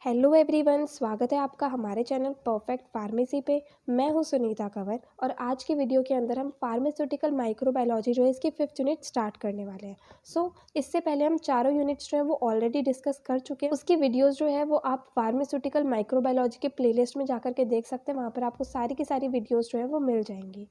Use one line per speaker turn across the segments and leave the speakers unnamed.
Hello everyone, स्वागत है आपका हमारे चैनल परफेक्ट फार्मेसी पे। मैं हूं सुनीता कंवर और आज की वीडियो के अंदर हम फार्मास्यूटिकल माइक्रोबायोलॉजी जो है इसकी 5th यूनिट स्टार्ट करने वाले हैं। इससे पहले हम चारों यूनिट्स जो है वो ऑलरेडी डिस्कस कर चुके हैं। उसकी वीडियोस जो है वो आप फार्मास्यूटिकल माइक्रोबायोलॉजी के प्लेलिस्ट में जाकर के देख सकते हैं। वहाँ पर आपको सारी की सारी वीडियोज़ जो है वो मिल जाएंगी।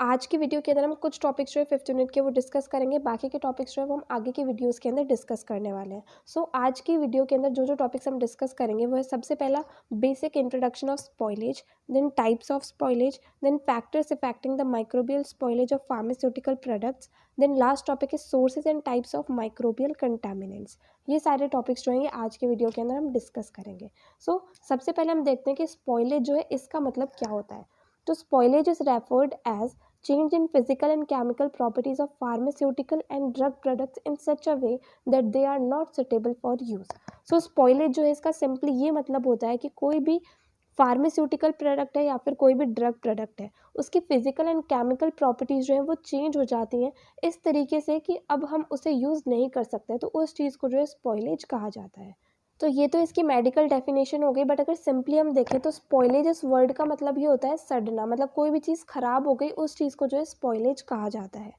आज की वीडियो के अंदर हम कुछ टॉपिक्स जो है 5th यूनिट के वो डिस्कस करेंगे। बाकी के टॉपिक्स जो है वो हम आगे की वीडियोस के अंदर डिस्कस करने वाले हैं। आज की वीडियो के अंदर जो जो टॉपिक्स हम डिस्कस करेंगे वो है सबसे पहला basic introduction of spoilage, then types of spoilage, then factors affecting the microbial spoilage of pharmaceutical products, then last topic is sources and types of microbial contaminants. ये सारे टॉपिक्स जो हैं आज के वीडियो के अंदर हम डिस्कस करेंगे। सबसे पहले हम देखते हैं कि स्पॉइलेज जो है इसका मतलब क्या होता है। तो spoilage is referred as change in physical and chemical properties of pharmaceutical and drug products in such a way that they are not suitable for use. Spoilage जो है इसका सिंपली ये मतलब होता है कि कोई भी फार्मास्यूटिकल प्रोडक्ट है या फिर कोई भी ड्रग प्रोडक्ट है, उसकी फिजिकल एंड केमिकल प्रॉपर्टीज़ जो है वो चेंज हो जाती हैं इस तरीके से कि अब हम उसे यूज़ नहीं कर सकते, तो उस चीज़ को जो है स्पॉइलेज कहा जाता है। तो ये तो इसकी मेडिकल डेफिनेशन हो गई, बट अगर सिंपली हम देखें तो स्पॉइलेज इस वर्ड का मतलब ये होता है सड़ना। मतलब कोई भी चीज़ ख़राब हो गई उस चीज़ को जो है स्पॉइलेज कहा जाता है।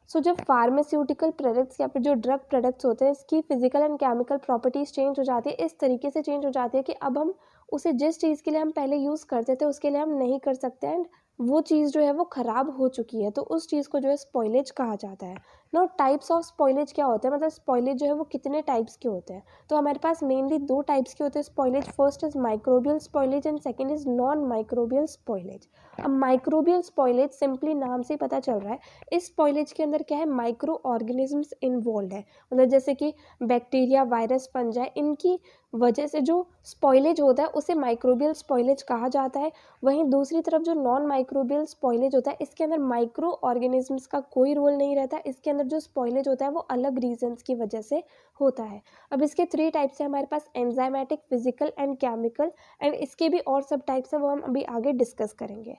जब फार्मास्यूटिकल प्रोडक्ट्स या फिर जो ड्रग प्रोडक्ट्स होते हैं इसकी physical and chemical properties change हो जाती है, इस तरीके से चेंज हो जाती है कि अब हम उसे जिस चीज़ के लिए हम पहले यूज़ करते थे उसके लिए हम नहीं कर सकते, एंड वो चीज़ जो है वो ख़राब हो चुकी है, तो उस चीज़ को जो है स्पॉइलेज कहा जाता है। नो टाइप्स ऑफ स्पॉइलेज क्या होते हैं, मतलब स्पॉइलेज जो है वो कितने टाइप्स के होते हैं। तो हमारे पास मेनली दो टाइप्स के होते हैं spoilage. First is microbial spoilage and second is non microbial spoilage. अब माइक्रोबियल स्पॉइलेज सिंपली नाम से ही पता चल रहा है, इस स्पॉइलेज के अंदर क्या है, माइक्रो ऑर्गेनिजम्स इन्वॉल्व है। मतलब जैसे कि बैक्टीरिया, वायरस, फंजाई, इनकी वजह से जो स्पॉइलेज होता है उसे माइक्रोबियल स्पॉइलेज कहा जाता है। वहीं दूसरी तरफ जो नॉन माइक्रोबियल स्पॉइलेज होता है इसके अंदर माइक्रो ऑर्गेनिजम्स का कोई रोल नहीं रहता। इसके अंदर जो स्पॉइलेज होता है वो अलग रीजंस की वजह से होता है। अब इसके 3 टाइप्स हैं हमारे पास, enzymatic, physical and chemical, and इसके भी और सब टाइप्स हैं वो हम अभी आगे डिस्कस करेंगे।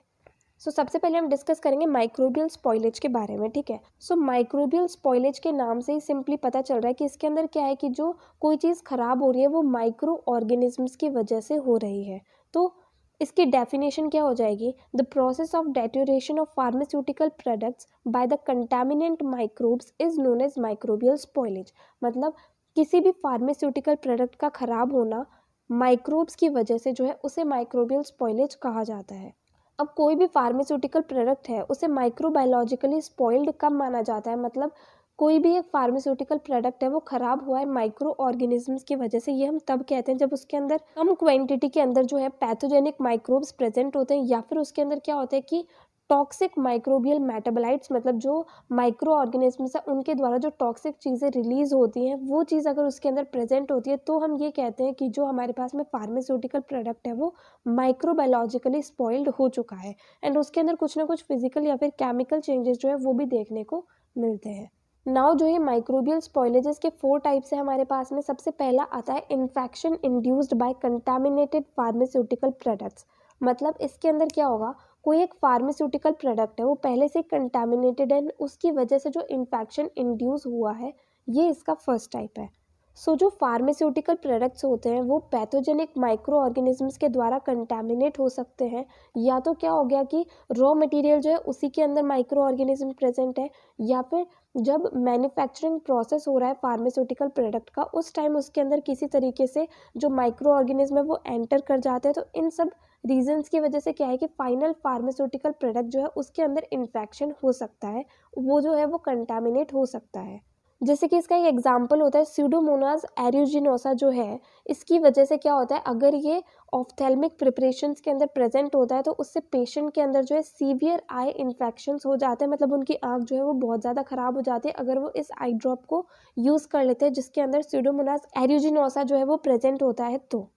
सबसे पहले हम डिस्कस करेंगे माइक्रोबियल स्पॉइलेज के बारे में, ठीक है। माइक्रोबियल स्पॉइलेज के नाम से ही सिंपली पता चल रहा है कि इसके अंदर क्या है कि जो कोई चीज़ ख़राब हो रही है वो माइक्रो ऑर्गेनिजम्स की वजह से हो रही है। तो इसकी डेफिनेशन क्या हो जाएगी, the process of deterioration of pharmaceutical products by the contaminant microbes is known as microbial spoilage. मतलब किसी भी फार्मास्यूटिकल प्रोडक्ट का ख़राब होना माइक्रोब्स की वजह से जो है उसे माइक्रोबियल स्पॉइलेज कहा जाता है। अब कोई भी फार्मास्यूटिकल प्रोडक्ट है उसे माइक्रोबायोलॉजिकली स्पॉइल्ड कब माना जाता है, मतलब कोई भी एक फार्मास्यूटिकल प्रोडक्ट है वो ख़राब हुआ है माइक्रो ऑर्गेनिजम्स की वजह से, ये हम तब कहते हैं जब उसके अंदर कम क्वांटिटी के अंदर जो है पैथोजेनिक माइक्रोब्स प्रेजेंट होते हैं, या फिर उसके अंदर क्या होता है कि टॉक्सिक माइक्रोबियल मेटाबोलाइट्स, मतलब जो माइक्रो ऑर्गेनिजम्स है उनके द्वारा जो टॉक्सिक चीज़ें रिलीज होती हैं वो चीज़ अगर उसके अंदर प्रेजेंट होती है तो हम ये कहते हैं कि जो हमारे पास में फार्मास्यूटिकल प्रोडक्ट है वो माइक्रोबायोलॉजिकली स्पॉइल्ड हो चुका है, एंड उसके अंदर कुछ ना कुछ फिजिकल या फिर केमिकल चेंजेस जो है वो भी देखने को मिलते हैं। नाउ जो ये माइक्रोबियल स्पॉइलेजेस के 4 टाइप्स है हमारे पास में। सबसे पहला आता है infection induced by contaminated pharmaceutical products. मतलब इसके अंदर क्या होगा, कोई एक फार्मास्यूटिकल प्रोडक्ट है वो पहले से कंटामिनेटेड है, उसकी वजह से जो इन्फेक्शन इंड्यूस हुआ है, ये इसका फर्स्ट टाइप है। जो फार्मास्यूटिकल प्रोडक्ट्स होते हैं वो पैथोजेनिक माइक्रो ऑर्गेनिजम्स के द्वारा कंटामिनेट हो सकते हैं, या तो क्या हो गया कि रॉ मटेरियल जो है उसी के अंदर माइक्रो ऑर्गेनिज्म प्रेजेंट है, या फिर जब मैन्युफैक्चरिंग प्रोसेस हो रहा है फार्मास्यूटिकल प्रोडक्ट का उस टाइम उसके अंदर किसी तरीके से जो माइक्रो ऑर्गेनिज्म है वो एंटर कर जाते हैं। तो इन सब रीजंस की वजह से क्या है कि फाइनल फार्मास्यूटिकल प्रोडक्ट जो है उसके अंदर इन्फेक्शन हो सकता है, वो जो है वो कंटामिनेट हो सकता है। जैसे कि इसका एक एग्जाम्पल होता है स्यूडोमोनास एरियोजिनोसा जो है, इसकी वजह से क्या होता है, अगर ये ऑफ्थेल्मिक प्रिपरेशंस के अंदर प्रेजेंट होता है तो उससे पेशेंट के अंदर जो है सीवियर आई इन्फेक्शंस हो जाते हैं। मतलब उनकी आँख जो है वो बहुत ज़्यादा ख़राब हो जाती है अगर वो इस आई ड्रॉप को यूज़ कर लेते हैं जिसके अंदर स्यूडोमोनास एरियोजिनोसा जो है वो प्रेजेंट होता है। तो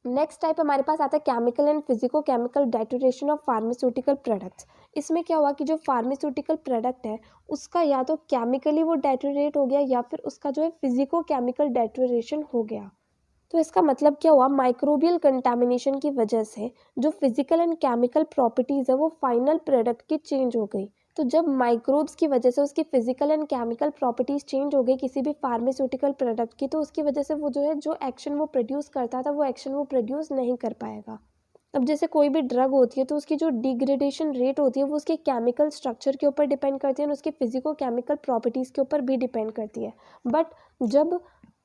नेक्स्ट टाइप हमारे पास आता है chemical and physico chemical deterioration of pharmaceutical products. इसमें क्या हुआ कि जो फार्मास्यूटिकल प्रोडक्ट है उसका या तो केमिकली वो डेटोरेट हो गया या फिर उसका जो है फिजिको केमिकल डेटोरेशन हो गया। तो इसका मतलब क्या हुआ, माइक्रोबियल कंटामिनेशन की वजह से जो फिजिकल एंड केमिकल प्रॉपर्टीज़ है वो फाइनल प्रोडक्ट की चेंज हो गई, तो जब माइक्रोब्स की वजह से उसकी physical and chemical properties change हो गई किसी भी फार्मास्यूटिकल प्रोडक्ट की, तो उसकी वजह से वो जो है जो एक्शन वो प्रोड्यूस करता था वो एक्शन वो प्रोड्यूस नहीं कर पाएगा। अब जैसे कोई भी ड्रग होती है तो उसकी जो डिग्रेडेशन रेट होती है वो उसके केमिकल स्ट्रक्चर के ऊपर डिपेंड करती है और उसकी फिजिको केमिकल प्रॉपर्टीज़ के ऊपर भी डिपेंड करती है। बट जब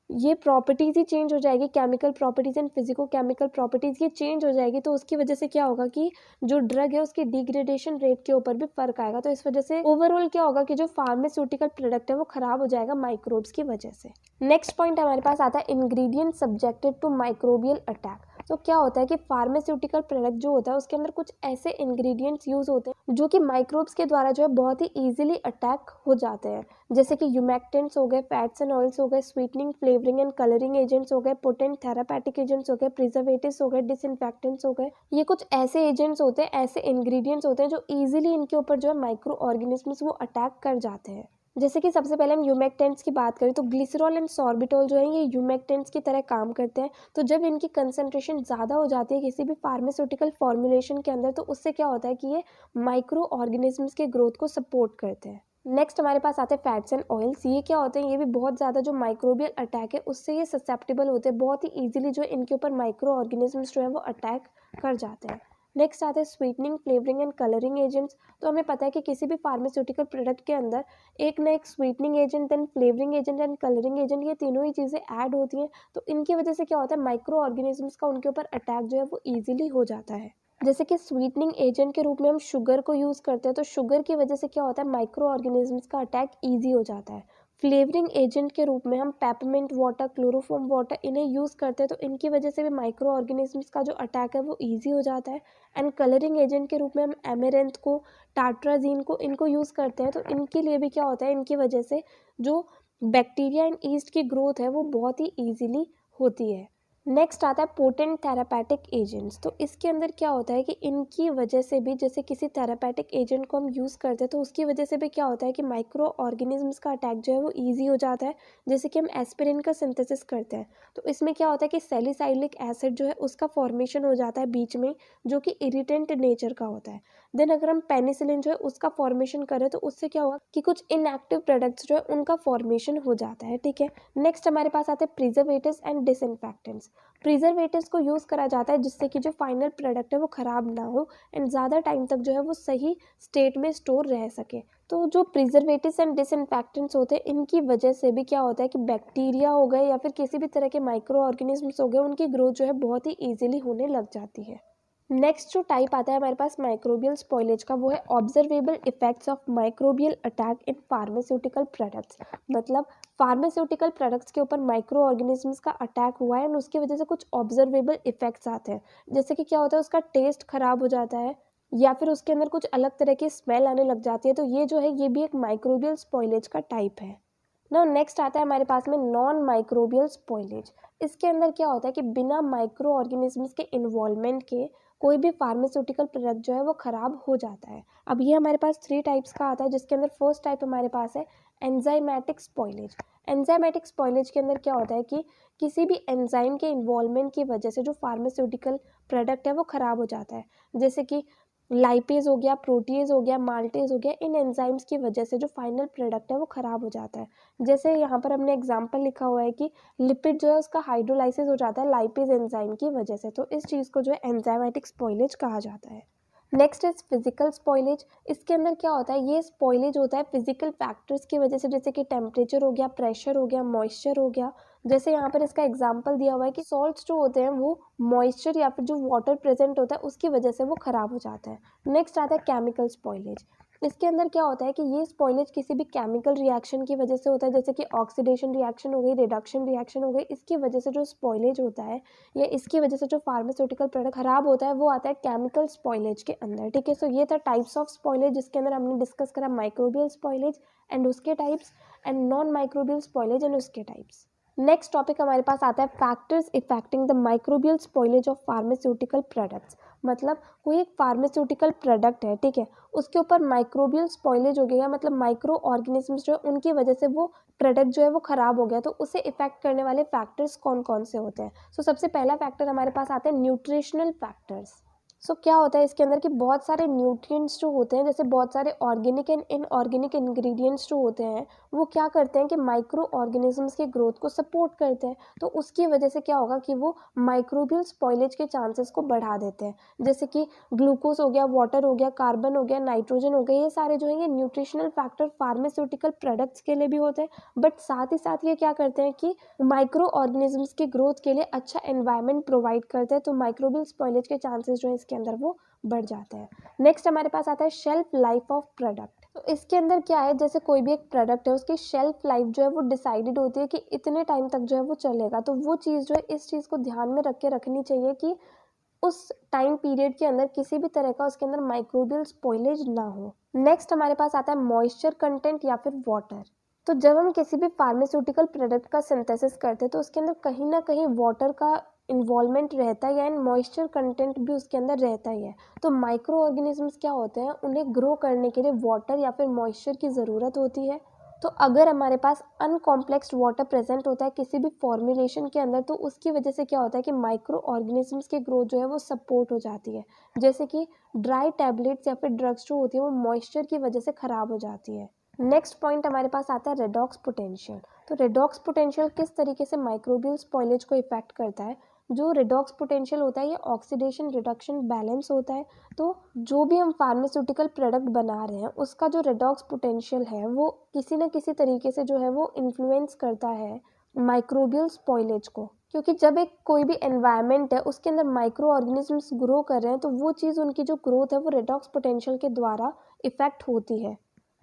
ये प्रॉपर्टीज़ ही चेंज हो जाएगी, chemical properties and physico chemical properties ये चेंज हो जाएगी, तो उसकी वजह से क्या होगा कि जो ड्रग है उसकी डिग्रेडेशन रेट के ऊपर भी फ़र्क आएगा। तो इस वजह से ओवरऑल क्या होगा कि जो फार्मास्यूटिकल प्रोडक्ट है वो ख़राब हो जाएगा माइक्रोब्स की वजह से। नेक्स्ट पॉइंट हमारे पास आता है ingredient subjected to microbial attack. तो क्या होता है कि फार्मास्यूटिकल प्रोडक्ट जो होता है उसके अंदर कुछ ऐसे इंग्रेडिएंट्स यूज़ होते हैं जो कि माइक्रोब्स के द्वारा जो है बहुत ही ईजिली अटैक हो जाते हैं, जैसे कि ह्यूमेक्टेंट्स हो गए, फैट्स एंड ऑयल्स हो गए, sweetening, flavouring and colouring agents हो गए, पोटेंट थेरापेटिक एजेंट्स हो गए, प्रिजर्वेटिव्स हो गए, डिसइंफेक्टेंट्स हो गए। ये कुछ ऐसे एजेंट्स होते हैं, ऐसे इंग्रेडिएंट्स होते हैं जो ईजिली इनके ऊपर जो है माइक्रो ऑर्गेनिजम्स वो अटैक कर जाते हैं। जैसे कि सबसे पहले हम ह्यूमेक्टेंट्स की बात करें तो ग्लिसरॉल एंड सॉर्बिटॉल जो है ये ह्यूमेक्टेंट्स की तरह काम करते हैं। तो जब इनकी कंसंट्रेशन ज़्यादा हो जाती है किसी भी फार्मास्यूटिकल फॉर्मुलेशन के अंदर, तो उससे क्या होता है कि ये माइक्रो ऑर्गेनिजम्स के ग्रोथ को सपोर्ट करते हैं। नेक्स्ट हमारे पास आते हैं फैट्स एंड ऑयल्स। ये क्या होते हैं, ये भी बहुत ज़्यादा जो माइक्रोबियल अटैक है उससे ये ससेप्टेबल होते हैं, बहुत ही ईजिली जो इनके ऊपर माइक्रो ऑर्गेनिजम्स जो है वो अटैक कर जाते हैं। नेक्स्ट आते हैं sweetening, flavouring and colouring agents. तो हमें पता है कि किसी भी फार्मास्यूटिकल प्रोडक्ट के अंदर एक ना एक sweetening agent, then flavouring agent and colouring agent, ये तीनों ही चीज़ें ऐड होती हैं। तो इनकी वजह से क्या होता है, माइक्रो ऑर्गेनिजम्स का उनके ऊपर अटैक जो है वो ईजिली हो जाता है। जैसे कि स्वीटनिंग एजेंट के रूप में हम शुगर को यूज़ करते हैं, तो शुगर की वजह से क्या होता है, माइक्रो ऑर्गेनिजम्स का अटैक ईजी हो जाता है। फ्लेवरिंग एजेंट के रूप में हम पेपरमिंट वाटर, क्लोरोफॉर्म वाटर इन्हें यूज़ करते हैं, तो इनकी वजह से भी माइक्रो ऑर्गेनिजम्स का जो अटैक है वो ईजी हो जाता है। एंड कलरिंग एजेंट के रूप में हम एमेरेंथ को, टाट्राजीन को, इनको यूज़ करते हैं, तो इनके लिए भी क्या होता है, इनकी वजह से जो बैक्टीरिया एंड ईस्ट की ग्रोथ है वो बहुत ही ईजिली होती है। नेक्स्ट आता है पोटेंट थेरापेटिक एजेंट्स। तो इसके अंदर क्या होता है कि इनकी वजह से भी, जैसे किसी थेरापेटिक एजेंट को हम यूज़ करते हैं तो उसकी वजह से भी क्या होता है कि माइक्रो ऑर्गेनिजम्स का अटैक जो है वो ईजी हो जाता है। जैसे कि हम एस्पिरिन का सिंथेसिस करते हैं तो इसमें क्या होता है कि सैलिसाइलिक एसिड जो है उसका फॉर्मेशन हो जाता है बीच में, जो कि इरिटेंट नेचर का होता है। देन अगर हम पेनिसिलिन जो है उसका फॉर्मेशन करें तो उससे क्या होगा कि कुछ इनएक्टिव प्रोडक्ट्स जो है उनका फॉर्मेशन हो जाता है, ठीक है। नेक्स्ट हमारे पास आते हैं प्रिजर्वेटिव्स एंड डिसइंफेक्टेंट्स। प्रिजर्वेटिव्स को यूज़ करा जाता है जिससे कि जो फाइनल प्रोडक्ट है वो ख़राब ना हो एंड ज़्यादा टाइम तक जो है वो सही स्टेट में स्टोर रह सके। तो जो प्रिजर्वेटिव्स एंड डिसइंफेक्टेंट्स होते हैं इनकी वजह से भी क्या होता है कि बैक्टीरिया हो गए या फिर किसी भी तरह के माइक्रो ऑर्गेनिजम्स हो गए, उनकी ग्रोथ जो है बहुत ही ईजिली होने लग जाती है। नेक्स्ट जो टाइप आता है हमारे पास माइक्रोबियल स्पॉइलेज का, वो है observable effects of microbial attack in pharmaceutical products. मतलब फार्मास्यूटिकल प्रोडक्ट्स के ऊपर माइक्रो ऑर्गेनिजम्स का अटैक हुआ है और उसकी वजह से कुछ ऑब्जर्वेबल इफेक्ट्स आते हैं। जैसे कि क्या होता है, उसका टेस्ट खराब हो जाता है या फिर उसके अंदर कुछ अलग तरह की स्मेल आने लग जाती है। तो ये जो है ये भी एक माइक्रोबियल स्पॉइलेज का टाइप है। ना नेक्स्ट आता है हमारे पास में नॉन माइक्रोबियल स्पॉइलेज। इसके अंदर क्या होता है कि बिना माइक्रो ऑर्गेनिजम्स के इन्वॉल्वमेंट के कोई भी फार्मास्यूटिकल प्रोडक्ट जो है वो ख़राब हो जाता है। अब ये हमारे पास 3 टाइप्स का आता है, जिसके अंदर फर्स्ट टाइप हमारे पास है एंजाइमेटिक स्पॉइलेज। एंजाइमेटिक स्पॉइलेज के अंदर क्या होता है कि किसी भी एंजाइम के इन्वॉल्वमेंट की वजह से जो फार्मास्यूटिकल प्रोडक्ट है वो ख़राब हो जाता है। जैसे कि लाइपेज हो गया, प्रोटीज हो गया, माल्टेज हो गया, इन एंजाइम्स की वजह से जो फाइनल प्रोडक्ट है वो ख़राब हो जाता है। जैसे यहाँ पर हमने एग्जांपल लिखा हुआ है कि लिपिड जो है उसका हाइड्रोलाइसिस हो जाता है लाइपेज एंजाइम की वजह से, तो इस चीज़ को जो है एंजाइमेटिक स्पॉइलेज कहा जाता है। Next is physical spoilage. इसके अंदर क्या होता है, ये स्पॉइलेज होता है फिजिकल फैक्टर्स की वजह से, जैसे कि टेम्परेचर हो गया, प्रेशर हो गया, मॉइस्चर हो गया। जैसे यहाँ पर इसका एग्जांपल दिया हुआ है कि सॉल्ट्स जो होते हैं वो मॉइस्चर या फिर जो वाटर प्रेजेंट होता है उसकी वजह से वो ख़राब हो जाता है। नेक्स्ट आता है केमिकल स्पॉइलेज। इसके अंदर क्या होता है कि ये स्पॉइलेज किसी भी केमिकल रिएक्शन की वजह से होता है, जैसे कि ऑक्सीडेशन रिएक्शन हो गई, रिडक्शन रिएक्शन हो गई, इसकी वजह से जो स्पॉइलेज होता है या इसकी वजह से जो फार्मास्यूटिकल प्रोडक्ट खराब होता है वो आता है केमिकल स्पॉइलेज के अंदर, ठीक है। सो ये था टाइप्स ऑफ स्पॉइलेज, जिसके अंदर हमने डिस्कस करा माइक्रोबियल स्पॉइलेज एंड उसके types, and non microbial spoilage and उसके टाइप्स। नेक्स्ट टॉपिक हमारे पास आता है factors affecting the microbial spoilage of pharmaceutical products. मतलब कोई एक फार्मास्यूटिकल प्रोडक्ट है, ठीक है, उसके ऊपर माइक्रोबियल स्पॉइलेज हो गया, मतलब माइक्रो ऑर्गेनिजम्स जो है उनकी वजह से वो प्रोडक्ट जो है वो ख़राब हो गया, तो उसे इफेक्ट करने वाले फैक्टर्स कौन कौन से होते हैं। सबसे पहला फैक्टर हमारे पास आते हैं न्यूट्रिशनल फैक्टर्स। सो क्या होता है इसके अंदर कि बहुत सारे न्यूट्रिएंट्स जो होते हैं, जैसे बहुत सारे ऑर्गेनिक एंड इनऑर्गेनिक इंग्रेडिएंट्स जो होते हैं, वो क्या करते हैं कि माइक्रो ऑर्गेनिजम्स के ग्रोथ को सपोर्ट करते हैं। तो उसकी वजह से क्या होगा कि वो माइक्रोबियल स्पॉइलेज के चांसेस को बढ़ा देते हैं। जैसे कि ग्लूकोज हो गया, वाटर हो गया, कार्बन हो गया, नाइट्रोजन हो गया, ये सारे जो है ये न्यूट्रिशनल फैक्टर फार्मास्यूटिकल प्रोडक्ट्स के लिए भी होते हैं, बट साथ ही साथ ये क्या करते हैं कि माइक्रो ऑर्गेनिजम्स की ग्रोथ के लिए अच्छा एनवायरनमेंट प्रोवाइड करते हैं। तो माइक्रोबियल स्पॉइलेज के चांसेस जो है इसके अंदर वो बढ़ जाते हैं। नेक्स्ट हमारे पास आता है शेल्फ लाइफ ऑफ प्रोडक्ट। तो इसके अंदर क्या है, जैसे कोई भी एक प्रोडक्ट है उसकी शेल्फ लाइफ जो है वो डिसाइडेड होती है कि इतने टाइम तक जो है वो चलेगा। तो वो चीज़ जो है इस चीज़ को ध्यान में रख के रखनी चाहिए कि उस टाइम पीरियड के अंदर किसी भी तरह का उसके अंदर माइक्रोबियल स्पॉइलेज ना हो। नेक्स्ट हमारे पास आता है मॉइस्चर कंटेंट या फिर वाटर। तो जब हम किसी भी फार्मास्यूटिकल प्रोडक्ट का सिंथेसिस करते हैं तो उसके अंदर कहीं ना कहीं वाटर का इन्वॉल्वमेंट रहता है एंड मॉइस्चर कंटेंट भी उसके अंदर रहता ही है। तो माइक्रो ऑर्गेनिजम्स क्या होते हैं, उन्हें ग्रो करने के लिए वाटर या फिर मॉइस्चर की ज़रूरत होती है। तो अगर हमारे पास अनकॉम्प्लेक्स्ड वाटर प्रेजेंट होता है किसी भी फॉर्मुलेशन के अंदर, तो उसकी वजह से क्या होता है कि माइक्रो ऑर्गेनिजम्स की ग्रोथ जो है वो सपोर्ट हो जाती है। जैसे कि ड्राई टैबलेट्स या फिर ड्रग्स जो होती है वो मॉइस्चर की वजह से ख़राब हो जाती है। नेक्स्ट पॉइंट हमारे पास आता है रेडॉक्स पोटेंशियल। तो रेडॉक्स पोटेंशियल किस तरीके से माइक्रोबियल स्पॉइलेज को इफेक्ट करता है। जो रेडॉक्स पोटेंशियल होता है ये ऑक्सीडेशन रिडक्शन बैलेंस होता है। तो जो भी हम फार्मास्यूटिकल प्रोडक्ट बना रहे हैं उसका जो रेडॉक्स पोटेंशियल है वो किसी न किसी तरीके से जो है वो इन्फ्लुएंस करता है माइक्रोबियल स्पॉइलेज को। क्योंकि जब एक कोई भी एनवायरनमेंट है उसके अंदर माइक्रो ऑर्गेनिजम्स ग्रो कर रहे हैं तो वो चीज़ उनकी जो ग्रोथ है वो रेडॉक्स पोटेंशियल के द्वारा इफेक्ट होती है।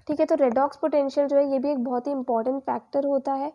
ठीक है, तो रेडॉक्स पोटेंशियल जो है ये भी एक बहुत ही इंपॉर्टेंट फैक्टर होता है।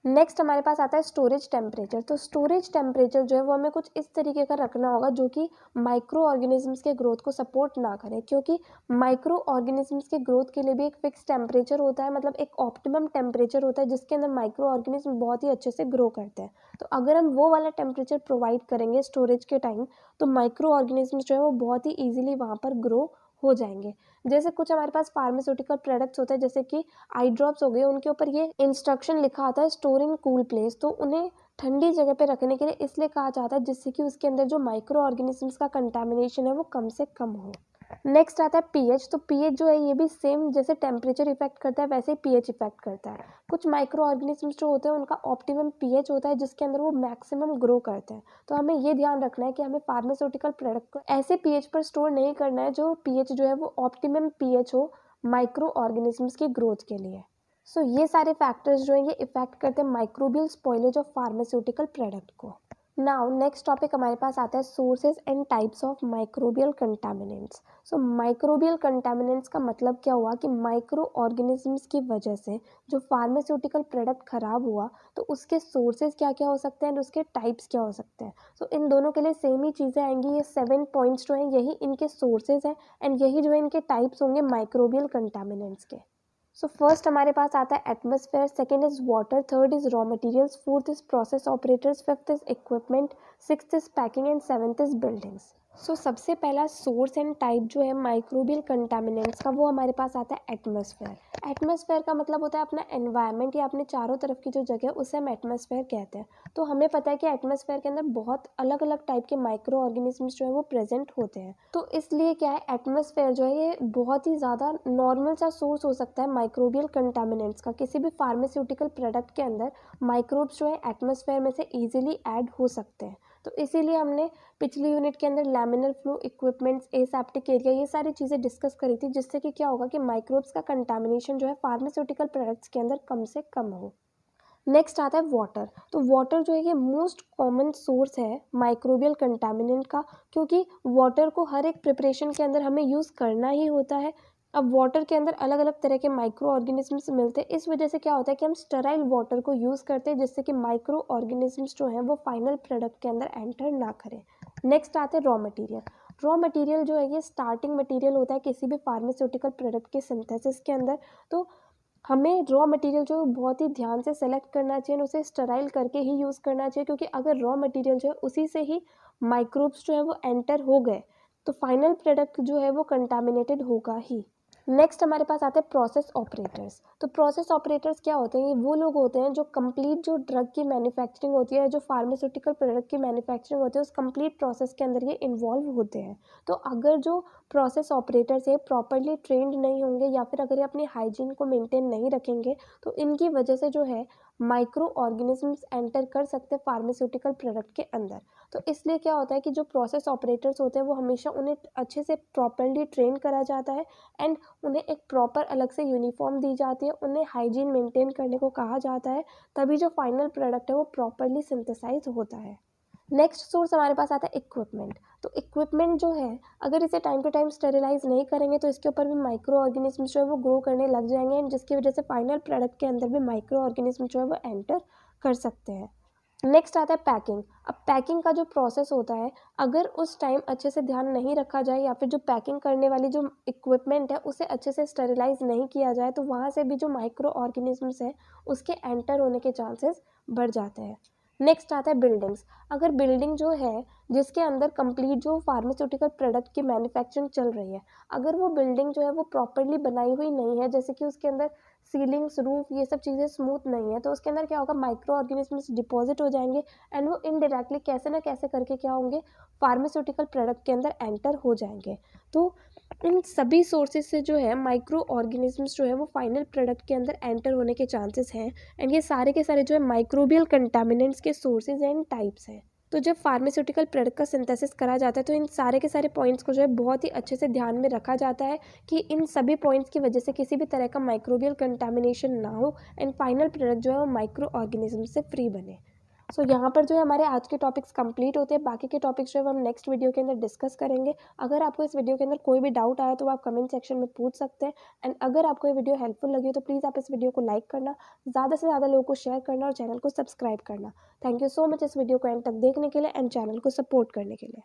नेक्स्ट हमारे पास आता है स्टोरेज टेम्परेचर। तो स्टोरेज टेम्परेचर जो है वो हमें कुछ इस तरीके का रखना होगा जो कि माइक्रो ऑर्गेनिजम्स के ग्रोथ को सपोर्ट ना करे, क्योंकि माइक्रो ऑर्गेनिजम्स के ग्रोथ के लिए भी एक फिक्स टेम्परेचर होता है, मतलब एक ऑप्टिमम टेम्परेचर होता है जिसके अंदर माइक्रो ऑर्गेनिज्म बहुत ही अच्छे से ग्रो करते हैं। तो अगर हम वो वाला टेम्परेचर प्रोवाइड करेंगे स्टोरेज के टाइम, तो माइक्रो ऑर्गेनिजम्स जो है वो बहुत ही ईजिली वहाँ पर ग्रो हो जाएंगे। जैसे कुछ हमारे पास फार्मास्यूटिकल प्रोडक्ट्स होते हैं, जैसे कि आई ड्रॉप्स हो गए, उनके ऊपर ये इंस्ट्रक्शन लिखा आता है स्टोर इन कूल प्लेस। तो उन्हें ठंडी जगह पे रखने के लिए इसलिए कहा जाता है जिससे कि उसके अंदर जो माइक्रो ऑर्गेनिजम्स का कंटामिनेशन है वो कम से कम हो। नेक्स्ट आता है पीएच। तो पीएच जो है ये भी सेम जैसे टेम्परेचर इफेक्ट करता है वैसे ही पीएच इफेक्ट करता है। कुछ माइक्रो ऑर्गेनिजम्स जो होते हैं उनका ऑप्टिमम पीएच होता है जिसके अंदर वो मैक्सिमम ग्रो करते हैं। तो हमें ये ध्यान रखना है कि हमें फार्मास्यूटिकल प्रोडक्ट को ऐसे पीएच पर स्टोर नहीं करना है जो पीएच जो है वो ऑप्टिमम पीएच हो माइक्रो ऑर्गेनिजम्स की ग्रोथ के लिए। सो ये सारे फैक्टर्स जो हैं ये इफेक्ट करते हैं microbial spoilage of pharmaceutical product को। नाउ नेक्स्ट टॉपिक हमारे पास आता है sources and types of microbial contaminants. So microbial contaminants का मतलब क्या हुआ कि माइक्रो ऑर्गेनिजम्स की वजह से जो फार्मास्यूटिकल प्रोडक्ट खराब हुआ तो उसके सोर्सेज क्या क्या हो सकते हैं और उसके टाइप्स क्या हो सकते हैं। सो इन दोनों के लिए सेम ही चीज़ें आएंगी। ये 7 पॉइंट्स जो हैं यही इनके सोर्सेज हैं एंड यही जो है इनके टाइप्स होंगे माइक्रोबियल कंटामिनेंट्स के। सो फर्स्ट हमारे पास आता है atmosphere, second is water, third is raw materials, fourth is process operators, fifth is equipment, sixth is packing and seventh is buildings. So सबसे पहला सोर्स एंड टाइप जो है माइक्रोबियल कंटामिनेंट्स का वो हमारे पास आता है एटमॉस्फेयर। एटमॉस्फेयर का मतलब होता है अपना एनवायरनमेंट या अपने चारों तरफ की जो जगह उसे हम एटमॉस्फेयर कहते हैं। तो हमें पता है कि एटमॉस्फेयर के अंदर बहुत अलग अलग टाइप के माइक्रो ऑर्गेनिजम्स जो है वो प्रेजेंट होते हैं। तो इसलिए क्या है एटमॉस्फेयर जो है ये बहुत ही ज़्यादा नॉर्मल सा सोर्स हो सकता है माइक्रोबियल कंटामिनेंट्स का। किसी भी फार्मास्यूटिकल प्रोडक्ट के अंदर माइक्रोब्स जो है एटमॉस्फेयर में से ईजिली ऐड हो सकते हैं। तो इसीलिए हमने पिछली यूनिट के अंदर laminar flow, equipments, aseptic area ये सारी चीज़ें डिस्कस करी थी, जिससे कि क्या होगा कि माइक्रोब्स का कंटामिनेशन जो है फार्मास्यूटिकल प्रोडक्ट्स के अंदर कम से कम हो। नेक्स्ट आता है वाटर। तो वाटर जो है ये मोस्ट कॉमन सोर्स है माइक्रोबियल कंटामिनेंट का, क्योंकि वाटर को हर एक प्रिपरेशन के अंदर हमें यूज़ करना ही होता है। अब वाटर के अंदर अलग अलग तरह के माइक्रो ऑर्गेनिजम्स मिलते हैं, इस वजह से क्या होता है कि हम स्टेराइल वाटर को यूज़ करते हैं जिससे कि माइक्रो ऑर्गेनिजम्स जो हैं वो फाइनल प्रोडक्ट के अंदर एंटर ना करें। नेक्स्ट आते हैं रॉ मटेरियल। रॉ मटेरियल जो है ये स्टार्टिंग मटेरियल होता है किसी भी फार्मास्यूटिकल प्रोडक्ट के सिंथेसिस के अंदर। तो हमें रॉ मटेरियल जो बहुत ही ध्यान से सेलेक्ट करना चाहिए, उसे स्टेराइल करके ही यूज़ करना चाहिए, क्योंकि अगर रॉ मटेरियल जो है उसी से ही माइक्रोब्स जो है वो एंटर हो गए तो फाइनल प्रोडक्ट जो है वो कंटामिनेटेड होगा ही। नेक्स्ट हमारे पास आते हैं प्रोसेस ऑपरेटर्स। तो प्रोसेस ऑपरेटर्स क्या होते हैं? ये वो लोग होते हैं जो कंप्लीट जो ड्रग की मैन्युफैक्चरिंग होती है, जो फार्मास्यूटिकल प्रोडक्ट की मैन्युफैक्चरिंग होती है, उस कंप्लीट प्रोसेस के अंदर ये इन्वॉल्व होते हैं। तो अगर जो प्रोसेस ऑपरेटर्स ये प्रॉपरली ट्रेंड नहीं होंगे या फिर अगर ये अपनी हाइजीन को मेंटेन नहीं रखेंगे, तो इनकी वजह से जो है माइक्रो ऑर्गेनिजम्स एंटर कर सकते हैं फार्मास्यूटिकल प्रोडक्ट के अंदर। तो इसलिए क्या होता है कि जो प्रोसेस ऑपरेटर्स होते हैं वो हमेशा उन्हें अच्छे से प्रॉपरली ट्रेन करा जाता है एंड उन्हें एक प्रॉपर अलग से यूनिफॉर्म दी जाती है, उन्हें हाइजीन मेंटेन करने को कहा जाता है, तभी जो फाइनल प्रोडक्ट है वो प्रॉपरली सिंथेसाइज होता है। नेक्स्ट सोर्स हमारे पास आता है इक्विपमेंट। तो इक्विपमेंट जो है, अगर इसे टाइम टू टाइम स्टेरिलाइज नहीं करेंगे तो इसके ऊपर भी माइक्रो ऑर्गेनिज्म जो है वो ग्रो करने लग जाएंगे एंड जिसकी वजह से फाइनल प्रोडक्ट के अंदर भी माइक्रो ऑर्गेनिज्म जो है वो एंटर कर सकते हैं। नेक्स्ट आता है पैकिंग। अब पैकिंग का जो प्रोसेस होता है, अगर उस टाइम अच्छे से ध्यान नहीं रखा जाए या फिर जो पैकिंग करने वाली जो इक्विपमेंट है उसे अच्छे से स्टेरिलाइज नहीं किया जाए, तो वहाँ से भी जो माइक्रो ऑर्गेनिजम्स हैं उसके एंटर होने के चांसेस बढ़ जाते हैं। नेक्स्ट आता है बिल्डिंग्स। अगर बिल्डिंग जो है जिसके अंदर कंप्लीट जो फार्मास्यूटिकल प्रोडक्ट की मैन्युफैक्चरिंग चल रही है, अगर वो बिल्डिंग जो है वो प्रॉपरली बनाई हुई नहीं है, जैसे कि उसके अंदर सीलिंग्स, रूफ, ये सब चीज़ें स्मूथ नहीं है, तो उसके अंदर क्या होगा, माइक्रो ऑर्गेनिजम्स डिपॉजिट हो जाएंगे एंड वो इनडायरेक्टली कैसे ना कैसे करके क्या होंगे, फार्मास्यूटिकल प्रोडक्ट के अंदर एंटर हो जाएंगे। तो इन सभी सोर्सेज से जो है माइक्रो ऑर्गेनिजम्स जो है वो फाइनल प्रोडक्ट के अंदर एंटर होने के चांसेस हैं एंड ये सारे के सारे जो है माइक्रोबियल कंटामिनेंट्स के सोर्सेज एंड टाइप्स हैं। तो जब फार्मास्यूटिकल प्रोडक्ट का सिंथेसिस करा जाता है तो इन सारे के सारे पॉइंट्स को जो है बहुत ही अच्छे से ध्यान में रखा जाता है कि इन सभी पॉइंट्स की वजह से किसी भी तरह का माइक्रोबियल कंटामिनेशन ना हो एंड फाइनल प्रोडक्ट जो है वो माइक्रो ऑर्गेनिज्म से फ्री बने। सो यहाँ पर जो है हमारे आज के टॉपिक्स कंप्लीट होते हैं। बाकी के टॉपिक्स जो है वो हम नेक्स्ट वीडियो के अंदर डिस्कस करेंगे। अगर आपको इस वीडियो के अंदर कोई भी डाउट आया तो आप कमेंट सेक्शन में पूछ सकते हैं एंड अगर आपको ये वीडियो हेल्पफुल लगी हो तो प्लीज़ आप इस वीडियो को लाइक करना, ज़्यादा से ज़्यादा लोगों को शेयर करना और चैनल को सब्सक्राइब करना। थैंक यू सो मच इस वीडियो को एंड तक देखने के लिए एंड चैनल को सपोर्ट करने के लिए।